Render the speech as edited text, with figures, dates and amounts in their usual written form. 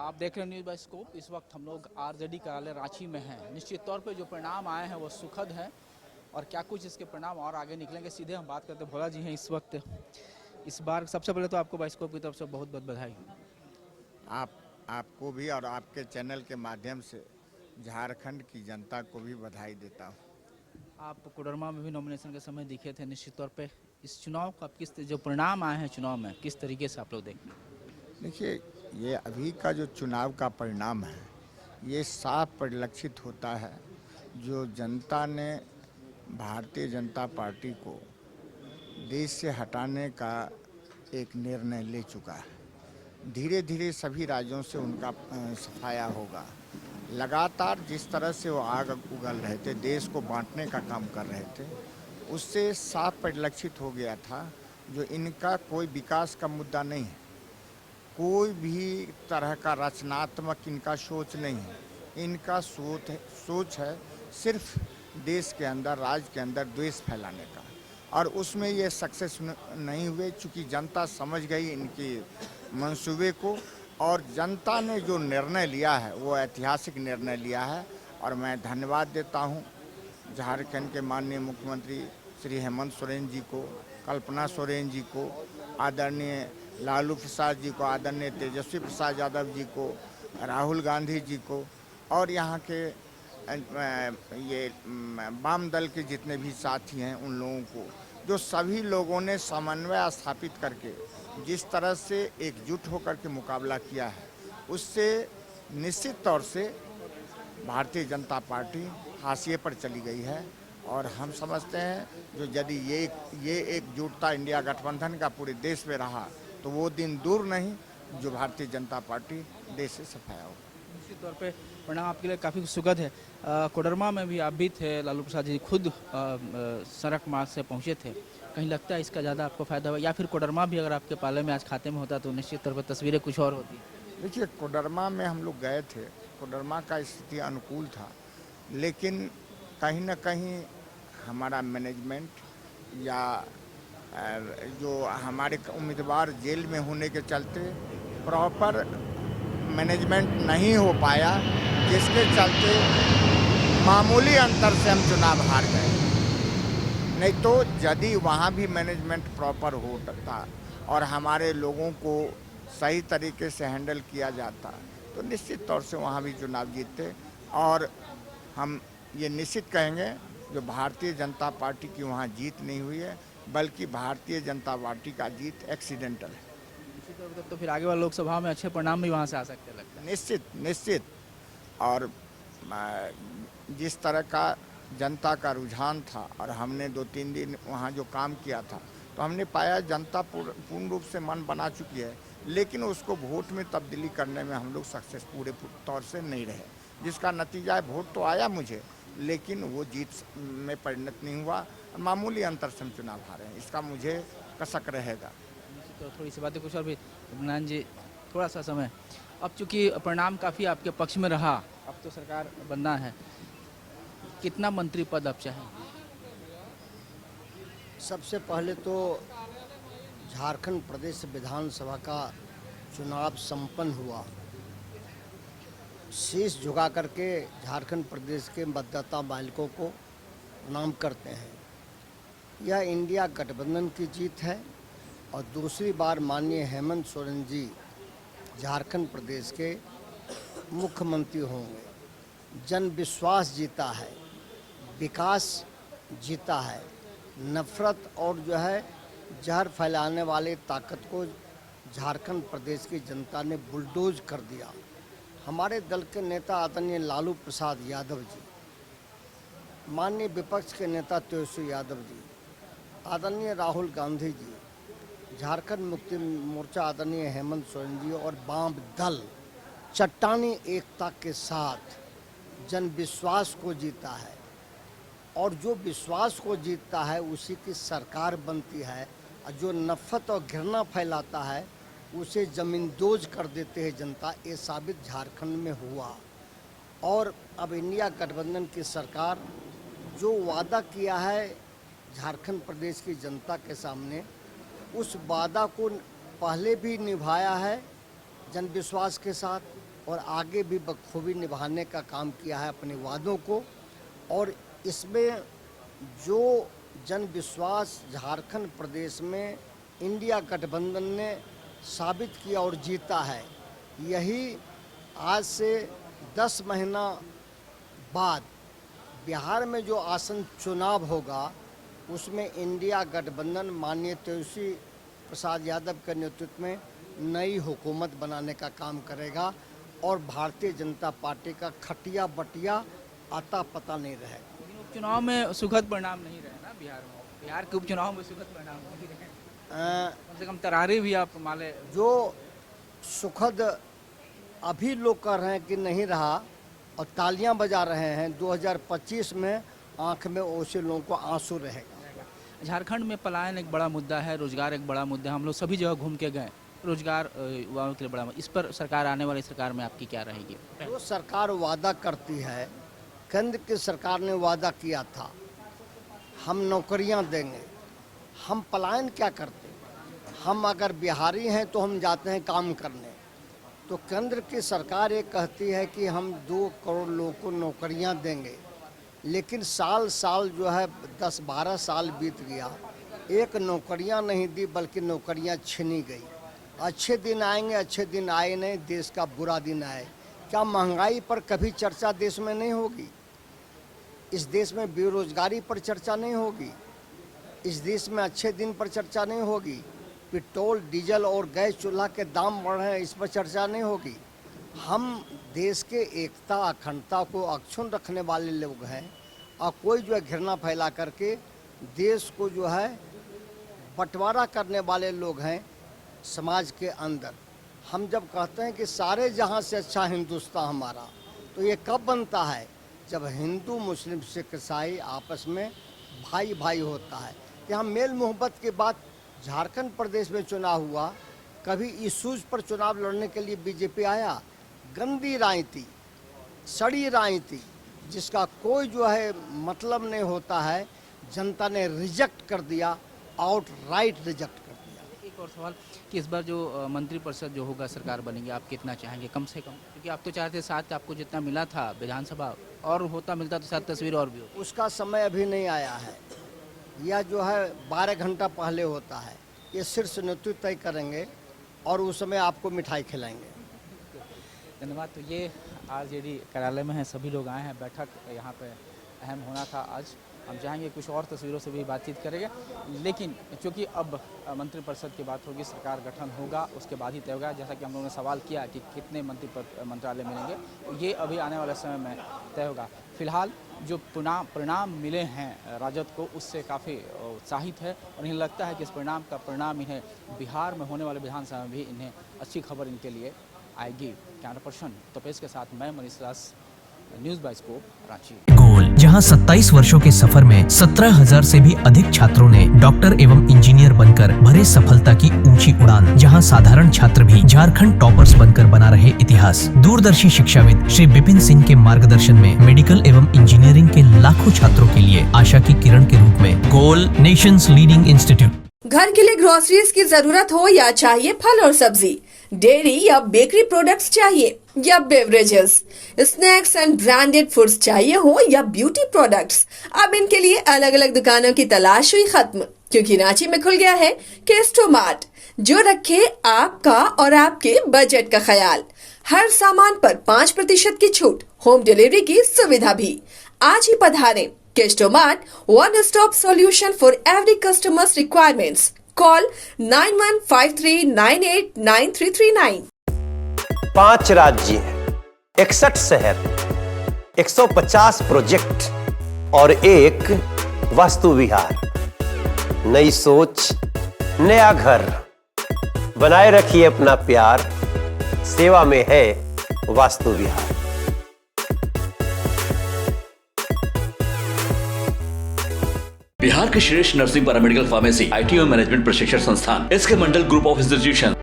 आप देख रहे हैं न्यूज़ बाय स्कोप। इस वक्त हम लोग आरजेडी कार्यालय रांची में हैं। निश्चित तौर पे जो परिणाम आए हैं वो सुखद हैं और क्या कुछ इसके परिणाम और आगे निकलेंगे, सीधे हम बात करते हैं। भोला जी हैं इस वक्त। इस बार सबसे पहले तो आपको बाय स्कोप की तरफ से बहुत बहुत बधाई। आप आपको भी और आपके चैनल के माध्यम से झारखंड की जनता को भी बधाई देता हूँ। आप कोडरमा में भी नॉमिनेशन के समय दिखे थे। निश्चित तौर पे इस चुनाव का जो परिणाम आए हैं चुनाव में, किस तरीके से आप लोग देखते हैं? देखिए, ये अभी का जो चुनाव का परिणाम है ये साफ परिलक्षित होता है। जो जनता ने भारतीय जनता पार्टी को देश से हटाने का एक निर्णय ले चुका है। धीरे धीरे सभी राज्यों से उनका सफाया होगा। लगातार जिस तरह से वो आग उगल रहे थे, देश को बांटने का काम कर रहे थे, उससे साफ परिलक्षित हो गया था जो इनका कोई विकास का मुद्दा नहीं है, कोई भी तरह का रचनात्मक इनका सोच नहीं है। इनका सोच है सिर्फ देश के अंदर, राज्य के अंदर द्वेष फैलाने का, और उसमें ये सक्सेस नहीं हुए चूँकि जनता समझ गई इनकी मंसूबे को। और जनता ने जो निर्णय लिया है वो ऐतिहासिक निर्णय लिया है, और मैं धन्यवाद देता हूँ झारखंड के माननीय मुख्यमंत्री श्री हेमंत सोरेन जी को, कल्पना सोरेन जी को, आदरणीय लालू प्रसाद जी को, आदरणीय तेजस्वी प्रसाद यादव जी को, राहुल गांधी जी को, और यहाँ के ये वाम दल के जितने भी साथी हैं उन लोगों को, जो सभी लोगों ने समन्वय स्थापित करके जिस तरह से एकजुट होकर के मुकाबला किया है, उससे निश्चित तौर से भारतीय जनता पार्टी हाशिए पर चली गई है। और हम समझते हैं जो यदि ये एकजुटता इंडिया गठबंधन का पूरे देश में रहा तो वो दिन दूर नहीं जो भारतीय जनता पार्टी देश से सफाया हो। निश्चित तौर पे परिणाम आपके लिए काफ़ी सुखद है। कोडरमा में भी आप भी थे, लालू प्रसाद जी खुद सड़क मार्ग से पहुंचे थे। कहीं लगता है इसका ज़्यादा आपको फायदा हुआ, या फिर कोडरमा भी अगर आपके पाले में आज खाते में होता तो निश्चित तौर पर तस्वीरें कुछ और होती? देखिए, कोडरमा में हम लोग गए थे, कोडरमा का स्थिति अनुकूल था, लेकिन कहीं ना कहीं हमारा मैनेजमेंट या जो हमारे उम्मीदवार जेल में होने के चलते प्रॉपर मैनेजमेंट नहीं हो पाया, जिसके चलते मामूली अंतर से हम चुनाव हार गए। नहीं तो यदि वहाँ भी मैनेजमेंट प्रॉपर होता और हमारे लोगों को सही तरीके से हैंडल किया जाता तो निश्चित तौर से वहाँ भी चुनाव जीतते। और हम ये निश्चित कहेंगे जो भारतीय जनता पार्टी की वहाँ जीत नहीं हुई है, बल्कि भारतीय जनता पार्टी का जीत एक्सीडेंटल है। निश्चित तौर पर तो फिर आगे वाले लोकसभा में अच्छे परिणाम भी वहाँ से आ सकते हैं लगता है। निश्चित निश्चित। और जिस तरह का जनता का रुझान था और हमने 2-3 दिन वहाँ जो काम किया था, तो हमने पाया जनता पूर्ण रूप से मन बना चुकी है, लेकिन उसको वोट में तब्दीली करने में हम लोग सक्सेस पूरे तौर से नहीं रहे, जिसका नतीजा है वोट तो आया मुझे, लेकिन वो जीत में परिणत नहीं हुआ। मामूली अंतर से हम चुनाव हारे हैं, इसका मुझे कसक रहेगा। तो थोड़ी सी बातें कुछ और भी। इमरान जी, थोड़ा सा समय, अब चूंकि परिणाम काफ़ी आपके पक्ष में रहा, अब तो सरकार बनना है, कितना मंत्री पद आप चाहेंगे? सबसे पहले तो झारखंड प्रदेश विधानसभा का चुनाव संपन्न हुआ। शीश झुका करके झारखंड प्रदेश के मतदाता मालिकों को प्रणाम करते हैं। यह इंडिया गठबंधन की जीत है और दूसरी बार माननीय हेमंत सोरेन जी झारखंड प्रदेश के मुख्यमंत्री होंगे। जन विश्वास जीता है, विकास जीता है, नफरत और जो है जहर फैलाने वाले ताकत को झारखंड प्रदेश की जनता ने बुलडोज कर दिया। हमारे दल के नेता आदरणीय लालू प्रसाद यादव जी, माननीय विपक्ष के नेता तेजस्वी यादव जी, आदरणीय राहुल गांधी जी, झारखंड मुक्ति मोर्चा आदरणीय हेमंत सोरेन जी और वाम दल चट्टानी एकता के साथ जन विश्वास को जीता है, और जो विश्वास को जीतता है उसी की सरकार बनती है, और जो नफरत और घृणा फैलाता है उसे ज़मींदोज कर देते हैं जनता। ये साबित झारखंड में हुआ। और अब इंडिया गठबंधन की सरकार जो वादा किया है झारखंड प्रदेश की जनता के सामने, उस वादा को पहले भी निभाया है जन विश्वास के साथ, और आगे भी बखूबी निभाने का काम किया है अपने वादों को। और इसमें जो जन विश्वास झारखंड प्रदेश में इंडिया गठबंधन ने साबित किया और जीता है, यही आज से 10 महीना बाद बिहार में जो आसन चुनाव होगा उसमें इंडिया गठबंधन माननीय तेजस्वी प्रसाद यादव के नेतृत्व में नई हुकूमत बनाने का काम करेगा और भारतीय जनता पार्टी का खटिया बटिया आता पता नहीं रहेगा। लेकिन उपचुनाव में सुखद परिणाम नहीं रहे ना बिहार में, बिहार के उपचुनाव में सुखद परिणाम नहीं रहे, कम से कम तरारी भी आप माले। जो सुखद अभी लोग कह रहे हैं कि नहीं रहा और तालियां बजा रहे हैं, 2025 में आंख में ओसे लोगों को आंसू रहेगा। झारखंड में पलायन एक बड़ा मुद्दा है, रोजगार एक बड़ा मुद्दा है, हम लोग सभी जगह घूम के गए, रोजगार युवाओं के लिए बड़ा, इस पर सरकार, आने वाली सरकार में आपकी क्या रहेगी? जो सरकार वादा करती है, केंद्र की सरकार ने वादा किया था हम नौकरियां देंगे, हम पलायन क्या करते? हम अगर बिहारी हैं तो हम जाते हैं काम करने, तो केंद्र की सरकार ये कहती है कि हम 2 करोड़ लोगों को नौकरियां देंगे, लेकिन साल साल जो है 10-12 साल बीत गया, एक नौकरियां नहीं दी बल्कि नौकरियां छीनी गई। अच्छे दिन आएंगे, अच्छे दिन आए नहीं, देश का बुरा दिन आए। क्या महंगाई पर कभी चर्चा देश में नहीं होगी? इस देश में बेरोजगारी पर चर्चा नहीं होगी? इस देश में अच्छे दिन पर चर्चा नहीं होगी? पेट्रोल, डीजल और गैस चूल्हा के दाम बढ़ रहे हैं, इस पर चर्चा नहीं होगी? हम देश के एकता अखंडता को अक्षुण्ण रखने वाले लोग हैं और कोई जो है घृणा फैला करके देश को जो है बंटवारा करने वाले लोग हैं समाज के अंदर। हम जब कहते हैं कि सारे जहां से अच्छा हिंदुस्तान हमारा, तो ये कब बनता है? जब हिंदू, मुस्लिम, सिख, ईसाई आपस में भाई भाई होता है। यहाँ मेल मोहब्बत के बाद झारखंड प्रदेश में चुनाव हुआ, कभी इशूज पर चुनाव लड़ने के लिए बीजेपी आया? गंदी राजनीति, सड़ी राजनीति, जिसका कोई जो है मतलब नहीं होता है, जनता ने रिजेक्ट कर दिया, आउटराइट रिजेक्ट कर दिया। एक और सवाल कि इस बार जो मंत्रिपरिषद जो होगा, सरकार बनेगी, आप कितना चाहेंगे कम से कम? क्योंकि आप तो चाहते साथ आपको जितना मिला था विधानसभा, और होता मिलता तो शायद तस्वीर और भी होती। उसका समय अभी नहीं आया है, यह जो है 12 घंटा पहले होता है। ये शीर्ष नेतृत्व तय करेंगे और उस समय आपको मिठाई खिलाएंगे। धन्यवाद। तो ये आरजेडी कार्यालय में है, सभी लोग आए हैं, बैठक यहाँ पे अहम होना था आज। हम चाहेंगे कुछ और तस्वीरों से भी बातचीत करेंगे, लेकिन चूँकि अब मंत्रिपरिषद की बात होगी, सरकार गठन होगा, उसके बाद ही तय होगा। जैसा कि हम लोगों ने सवाल किया कि कितने मंत्रालय मिलेंगे, ये अभी आने वाले समय में तय होगा। फिलहाल जो परिणाम मिले हैं राजद को, उससे काफ़ी उत्साहित है और इन्हें लगता है कि इस परिणाम इन्हें बिहार में होने वाले विधानसभा में भी इन्हें अच्छी खबर इनके लिए आएगी। कैमरा पर्सन तपेश के साथ मैं मनीष दास, न्यूज़ 22 को रांची। गोल, जहां 27 वर्षों के सफर में 17,000 से भी अधिक छात्रों ने डॉक्टर एवं इंजीनियर बनकर भरे सफलता की ऊंची उड़ान, जहां साधारण छात्र भी झारखंड टॉपर्स बनकर बना रहे इतिहास। दूरदर्शी शिक्षाविद श्री विपिन सिंह के मार्गदर्शन में मेडिकल एवं इंजीनियरिंग के लाखों छात्रों के लिए आशा की किरण के रूप में गोल, नेशंस लीडिंग इंस्टीट्यूट। घर के लिए ग्रोसरीज की जरूरत हो या चाहिए फल और सब्जी, डेयरी या बेकरी प्रोडक्ट्स चाहिए या beverages, snacks and branded foods चाहिए हो या ब्यूटी प्रोडक्ट्स, अब इनके लिए अलग अलग दुकानों की तलाश हुई खत्म, क्योंकि रांची में खुल गया है केस्टो मार्ट, जो रखे आपका और आपके बजट का ख्याल। हर सामान पर 5% की छूट, होम डिलीवरी की सुविधा भी। आज ही पधारें। Kesto mart, one stop solution for every customer's requirements. Call 9153989339. 5 राज्य, 61 शहर, 150 प्रोजेक्ट और एक वास्तु विहार। नई सोच, नया घर। बनाए रखिए अपना प्यार, सेवा में है वास्तु विहार। बिहार के श्रेष्ठ nursing paramedical pharmacy, ITO management प्रशिक्षण संस्थान, SK Mandal group of institution,